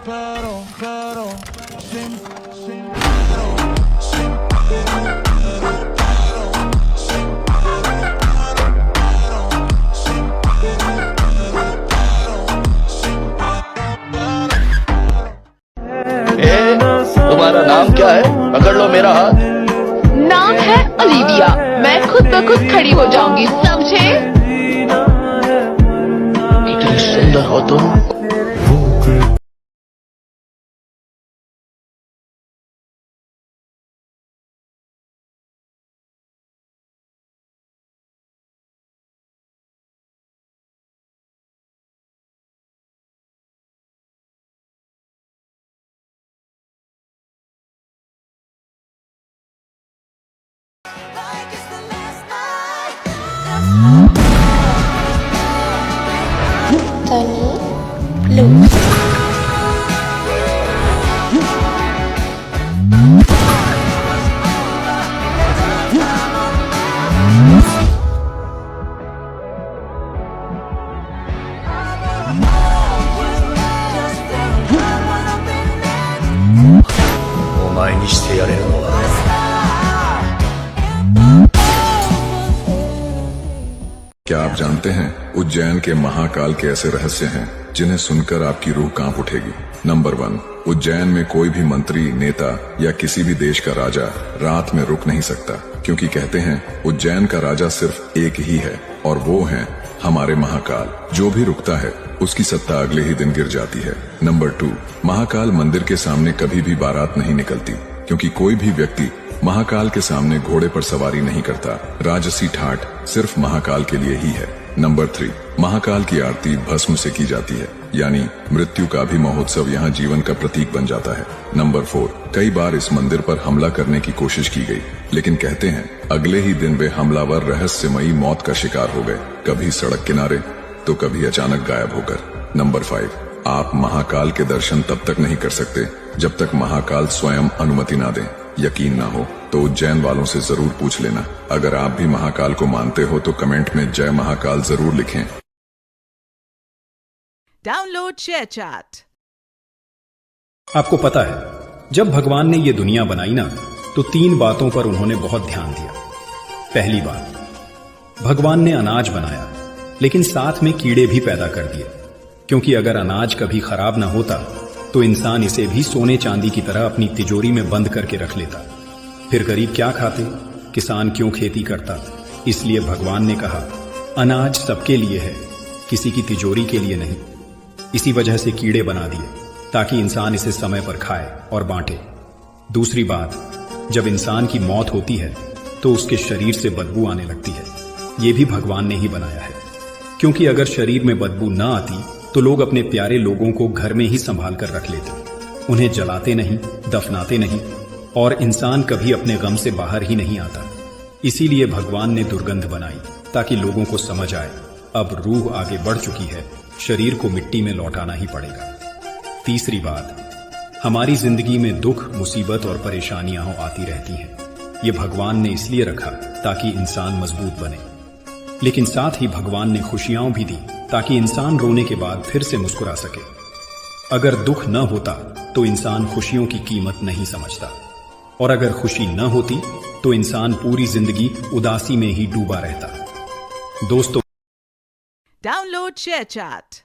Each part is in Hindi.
तुम्हारा नाम क्या है? पकड़ लो मेरा हाथ। नाम है ओलिविया। मैं खुद ब खुद खड़ी हो जाऊंगी, समझे? कितनी सुंदर हो तुम। क्या आप जानते हैं उज्जैन के महाकाल के ऐसे रहस्य हैं जिन्हें सुनकर आपकी रूह कांप उठेगी। नंबर 1, उज्जैन में कोई भी मंत्री, नेता या किसी भी देश का राजा रात में रुक नहीं सकता, क्योंकि कहते हैं उज्जैन का राजा सिर्फ एक ही है और वो है हमारे महाकाल। जो भी रुकता है उसकी सत्ता अगले ही दिन गिर जाती है। नंबर 2, महाकाल मंदिर के सामने कभी भी बारात नहीं निकलती, क्योंकि कोई भी व्यक्ति महाकाल के सामने घोड़े पर सवारी नहीं करता। राजसी ठाट सिर्फ महाकाल के लिए ही है। नंबर 3, महाकाल की आरती भस्म से की जाती है, यानी मृत्यु का भी महोत्सव यहाँ जीवन का प्रतीक बन जाता है। नंबर 4, कई बार इस मंदिर पर हमला करने की कोशिश की गई, लेकिन कहते हैं अगले ही दिन वे हमलावर रहस्यमयी मौत का शिकार हो गए, कभी सड़क किनारे तो कभी अचानक गायब होकर। नंबर 5, आप महाकाल के दर्शन तब तक नहीं कर सकते जब तक महाकाल स्वयं अनुमति ना दे। यकीन ना हो तो उज्जैन वालों से जरूर पूछ लेना। अगर आप भी महाकाल को मानते हो तो कमेंट में जय महाकाल जरूर लिखें। Download share chat. आपको पता है, जब भगवान ने ये दुनिया बनाई ना, तो 3 बातों पर उन्होंने बहुत ध्यान दिया। पहली बात, भगवान ने अनाज बनाया, लेकिन साथ में कीड़े भी पैदा कर दिए, क्योंकि अगर अनाज कभी खराब ना होता तो इंसान इसे भी सोने चांदी की तरह अपनी तिजोरी में बंद करके रख लेता। फिर गरीब क्या खाते, किसान क्यों खेती करता? इसलिए भगवान ने कहा अनाज सबके लिए है, किसी की तिजोरी के लिए नहीं। इसी वजह से कीड़े बना दिए, ताकि इंसान इसे समय पर खाए और बांटे। दूसरी बात, जब इंसान की मौत होती है तो उसके शरीर से बदबू आने लगती है। ये भी भगवान ने ही बनाया है, क्योंकि अगर शरीर में बदबू न आती तो लोग अपने प्यारे लोगों को घर में ही संभाल कर रख लेते, उन्हें जलाते नहीं, दफनाते नहीं, और इंसान कभी अपने गम से बाहर ही नहीं आता। इसीलिए भगवान ने दुर्गंध बनाई, ताकि लोगों को समझ आए अब रूह आगे बढ़ चुकी है, शरीर को मिट्टी में लौटाना ही पड़ेगा। तीसरी बात, हमारी जिंदगी में दुख, मुसीबत और परेशानियां आती रहती हैं। ये भगवान ने इसलिए रखा ताकि इंसान मजबूत बने, लेकिन साथ ही भगवान ने खुशियां भी दी ताकि इंसान रोने के बाद फिर से मुस्कुरा सके। अगर दुख न होता तो इंसान खुशियों की कीमत नहीं समझता, और अगर खुशी न होती तो इंसान पूरी जिंदगी उदासी में ही डूबा रहता। दोस्तों, डाउनलोड शेयर चैट।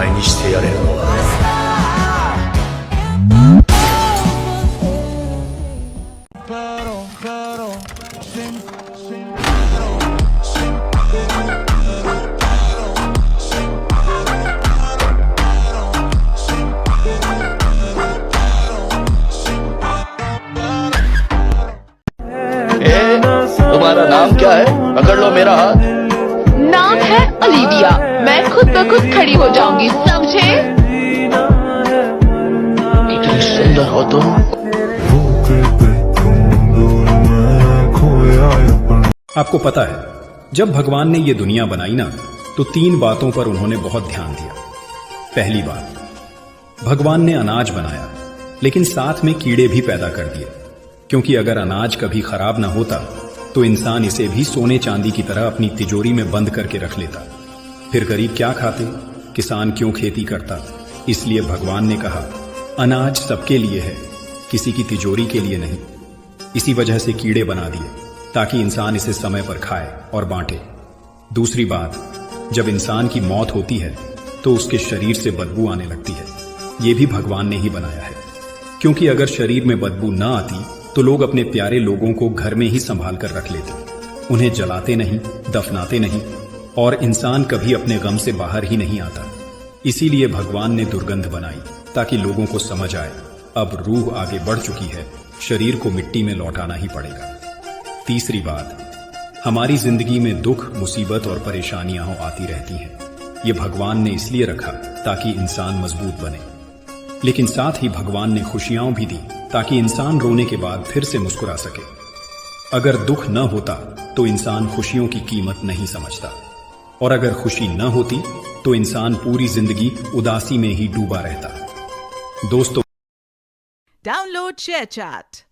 前にしてやれるのは。तुम्हारा नाम क्या है? पकड़ लो मेरा हाथ। नाम है ओलिविया। मैं खुद ब खुद खड़ी हो जाऊंगी, समझे? कितनी सुंदर हो तुम। आपको पता है, जब भगवान ने ये दुनिया बनाई ना, तो 3 बातों पर उन्होंने बहुत ध्यान दिया। पहली बात, भगवान ने अनाज बनाया, लेकिन साथ में कीड़े भी पैदा कर दिए, क्योंकि अगर अनाज कभी खराब ना होता तो इंसान इसे भी सोने चांदी की तरह अपनी तिजोरी में बंद करके रख लेता। फिर गरीब क्या खाते, किसान क्यों खेती करता? इसलिए भगवान ने कहा, अनाज सबके लिए है, किसी की तिजोरी के लिए नहीं। इसी वजह से कीड़े बना दिए, ताकि इंसान इसे समय पर खाए और बांटे। दूसरी बात, जब इंसान की मौत होती है तो उसके शरीर से बदबू आने लगती है। यह भी भगवान ने ही बनाया है, क्योंकि अगर शरीर में बदबू ना आती तो लोग अपने प्यारे लोगों को घर में ही संभाल कर रख लेते, उन्हें जलाते नहीं, दफनाते नहीं, और इंसान कभी अपने गम से बाहर ही नहीं आता। इसीलिए भगवान ने दुर्गंध बनाई, ताकि लोगों को समझ आए अब रूह आगे बढ़ चुकी है, शरीर को मिट्टी में लौटाना ही पड़ेगा। तीसरी बात, हमारी जिंदगी में दुख, मुसीबत और परेशानियां आती रहती हैं। ये भगवान ने इसलिए रखा ताकि इंसान मजबूत बने, लेकिन साथ ही भगवान ने खुशियां भी दी ताकि इंसान रोने के बाद फिर से मुस्कुरा सके। अगर दुख न होता तो इंसान खुशियों की कीमत नहीं समझता, और अगर खुशी न होती तो इंसान पूरी जिंदगी उदासी में ही डूबा रहता। दोस्तों, Download ShareChat.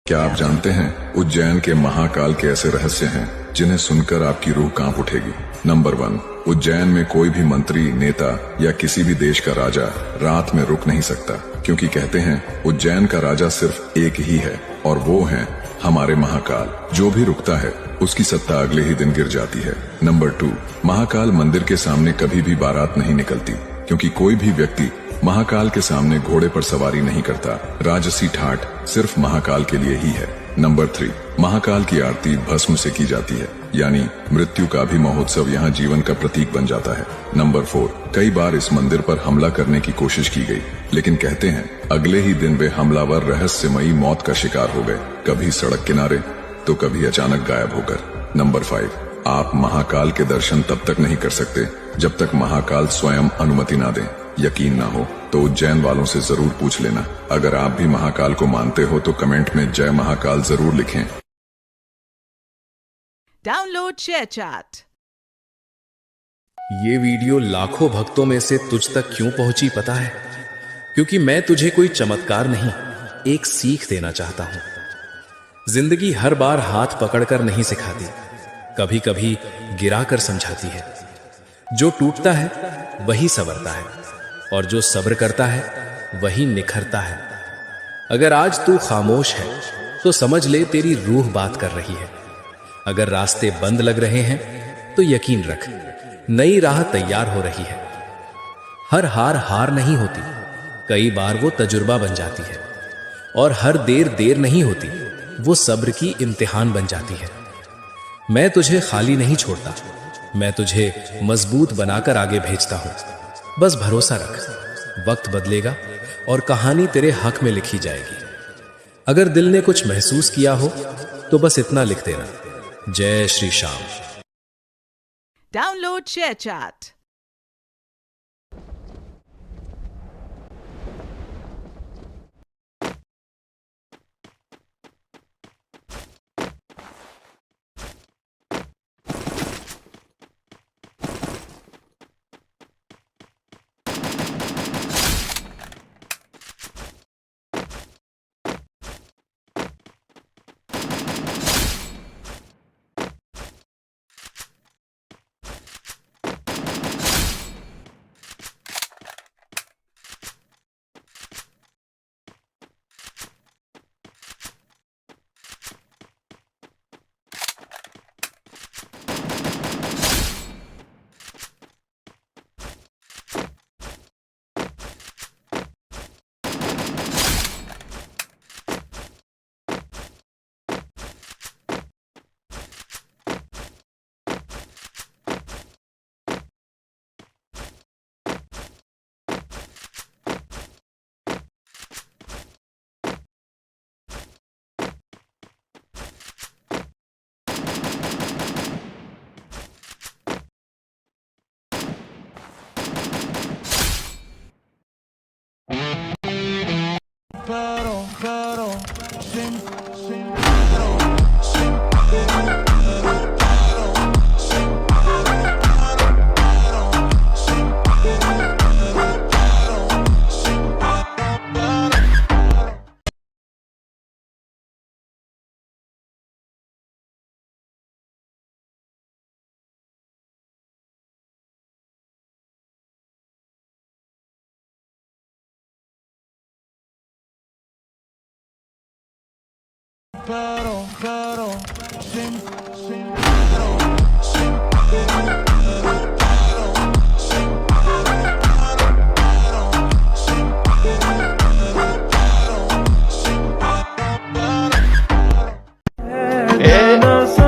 क्या आप जानते हैं उज्जैन के महाकाल के ऐसे रहस्य हैं जिन्हें सुनकर आपकी रूह कांप उठेगी? नंबर 1, उज्जैन में कोई भी मंत्री, नेता या किसी भी देश का राजा रात में रुक नहीं सकता, क्योंकि कहते हैं उज्जैन का राजा सिर्फ एक ही है, और वो है हमारे महाकाल। जो भी रुकता है उसकी सत्ता अगले ही दिन गिर जाती है। नंबर 2, महाकाल मंदिर के सामने कभी भी बारात नहीं निकलती, क्योंकि कोई भी व्यक्ति महाकाल के सामने घोड़े पर सवारी नहीं करता। राजसी ठाठ सिर्फ महाकाल के लिए ही है। नंबर 3, महाकाल की आरती भस्म से की जाती है, यानी मृत्यु का भी महोत्सव यहाँ जीवन का प्रतीक बन जाता है। नंबर 4, कई बार इस मंदिर पर हमला करने की कोशिश की गई, लेकिन कहते हैं अगले ही दिन वे हमलावर रहस्यमयी मौत का शिकार हो गए, कभी सड़क किनारे तो कभी अचानक गायब होकर। नंबर 5, आप महाकाल के दर्शन तब तक नहीं कर सकते जब तक महाकाल स्वयं अनुमति ना दें। यकीन ना हो तो उज्जैन वालों से जरूर पूछ लेना। अगर आप भी महाकाल को मानते हो तो कमेंट में जय महाकाल जरूर लिखें। Download ShareChat. ये वीडियो लाखों भक्तों में से तुझ तक क्यों पहुंची पता है? क्योंकि मैं तुझे कोई चमत्कार नहीं, एक सीख देना चाहता हूं। जिंदगी हर बार हाथ पकड़कर नहीं सिखाती, कभी कभी गिराकर समझाती है। जो टूटता है वही संवरता है, और जो सब्र करता है वही निखरता है। अगर आज तू खामोश है तो समझ ले तेरी रूह बात कर रही है। अगर रास्ते बंद लग रहे हैं तो यकीन रख, नई राह तैयार हो रही है। हर हार नहीं होती, कई बार वो तजुर्बा बन जाती है, और हर देर नहीं होती, वो सब्र की इम्तिहान बन जाती है। मैं तुझे खाली नहीं छोड़ता, मैं तुझे मजबूत बनाकर आगे भेजता हूं। बस भरोसा रख, वक्त बदलेगा और कहानी तेरे हक में लिखी जाएगी। अगर दिल ने कुछ महसूस किया हो तो बस इतना लिख देना, जय श्री श्याम। Download ShareChat.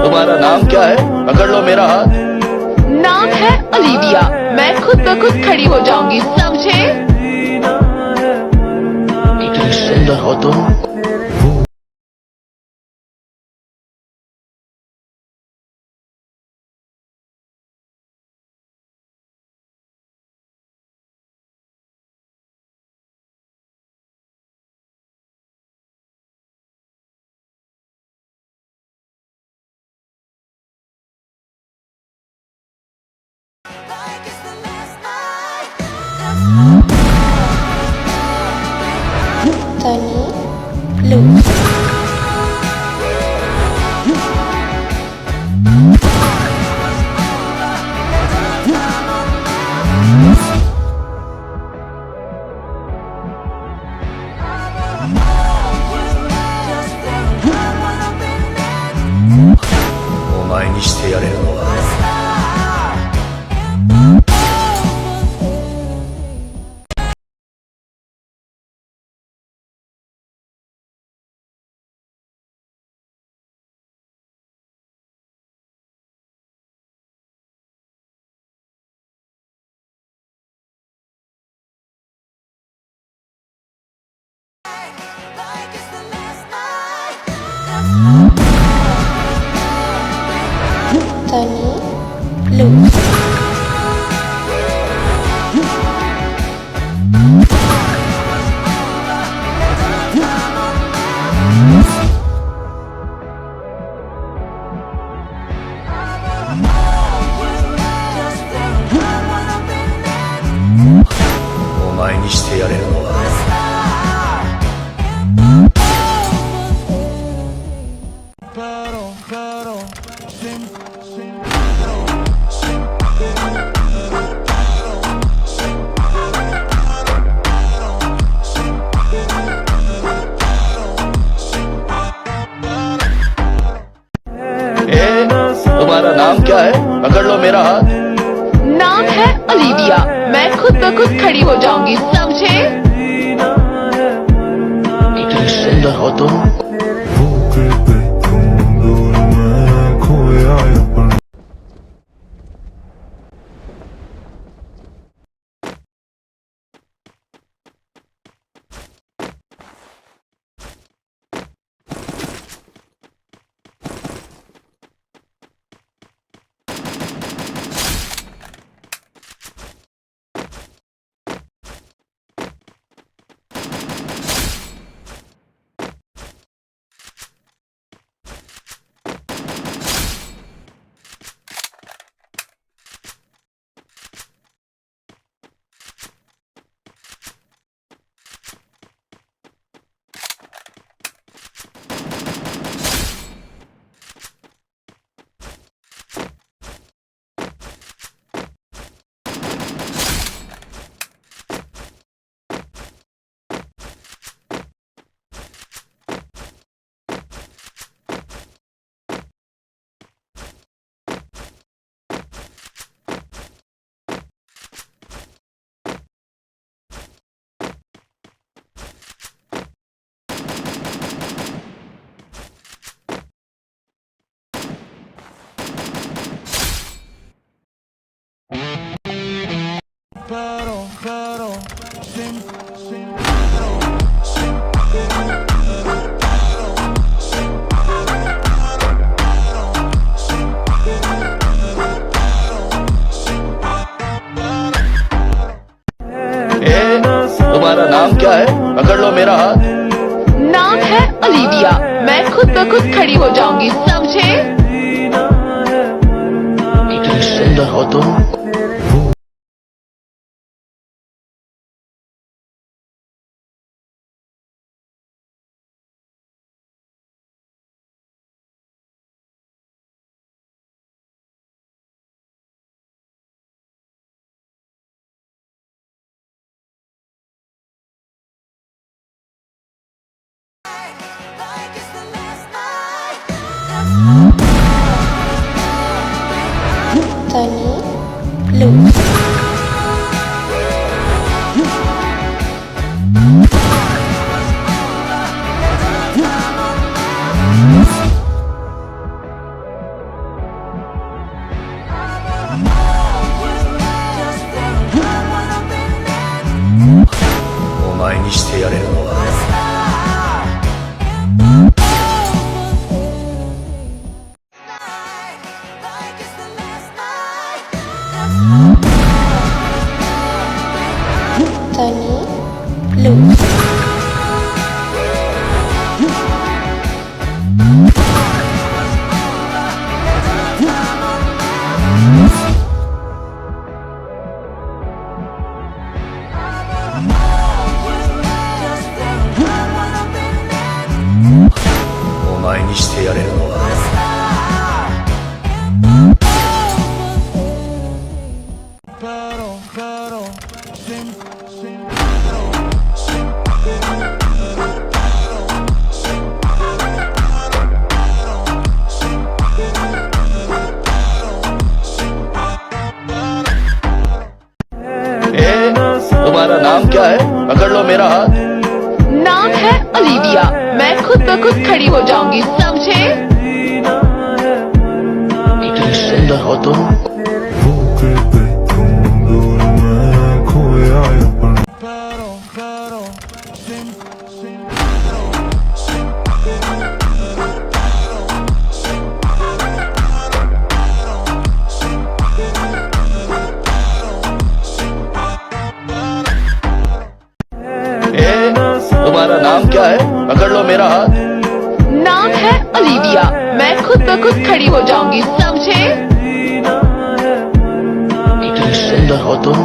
तुम्हारा नाम क्या है? पकड़ लो मेरा हाथ। नाम है ओलिविया। मैं खुद ब खुद खड़ी हो जाऊंगी, समझे? इतनी सुंदर हो तुम। Tony Blue.お前にしてやれるのはTony Blue.お前にしてやれるのはतुम्हारा नाम क्या है? पकड़ लो मेरा हाथ। नाम है ओलिविया। मैं खुद ब खुद खड़ी हो जाऊंगी, समझे? इतनी सुंदर हो तुम। तुम्हारा नाम क्या है? पकड़ लो मेरा हाथ। ओलिविया, मैं खुद ब खुद खड़ी हो जाऊंगी, समझे? इतनी सुंदर हो तुम। Sunny Blue.お前にしてやれるのは Sunny Blue.お前にしてやれるのは तुम्हारा नाम क्या है? पकड़ लो मेरा हाथ। नाम है ओलिविया, मैं खुद ब खुद खड़ी हो जाऊंगी, समझे? इतनी सुंदर हो तुम। तुम्हारा नाम क्या है? पकड़ लो मेरा हाथ। नाम है ओलिविया, मैं खुद ब खुद खड़ी हो जाऊंगी, समझे? इतनी सुंदर हो तुम।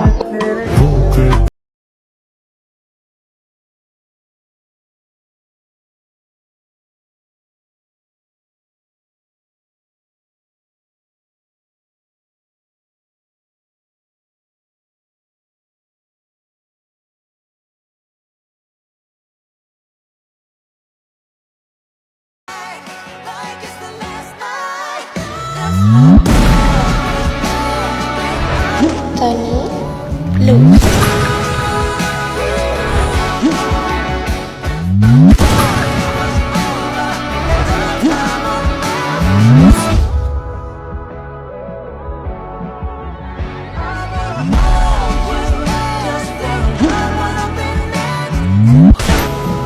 Sunny Blue.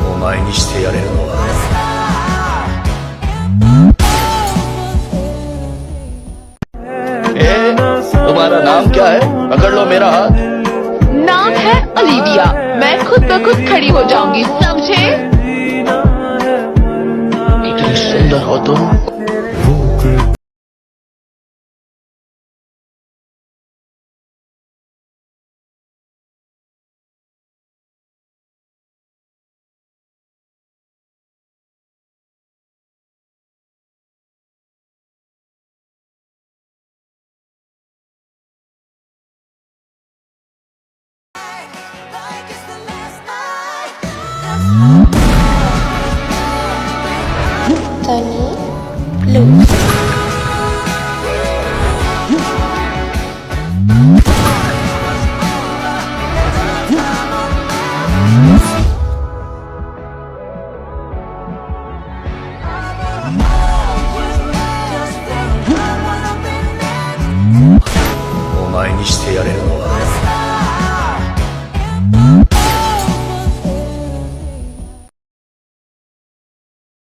お前にしてやれるのは तुम्हारा नाम क्या है? पकड़ लो मेरा हाथ। नाम है ओलिविया, मैं खुद ब खुद खड़ी हो जाऊंगी, समझे? इतनी सुंदर हो तुम। Sunny Blue.お前にしてやれるのは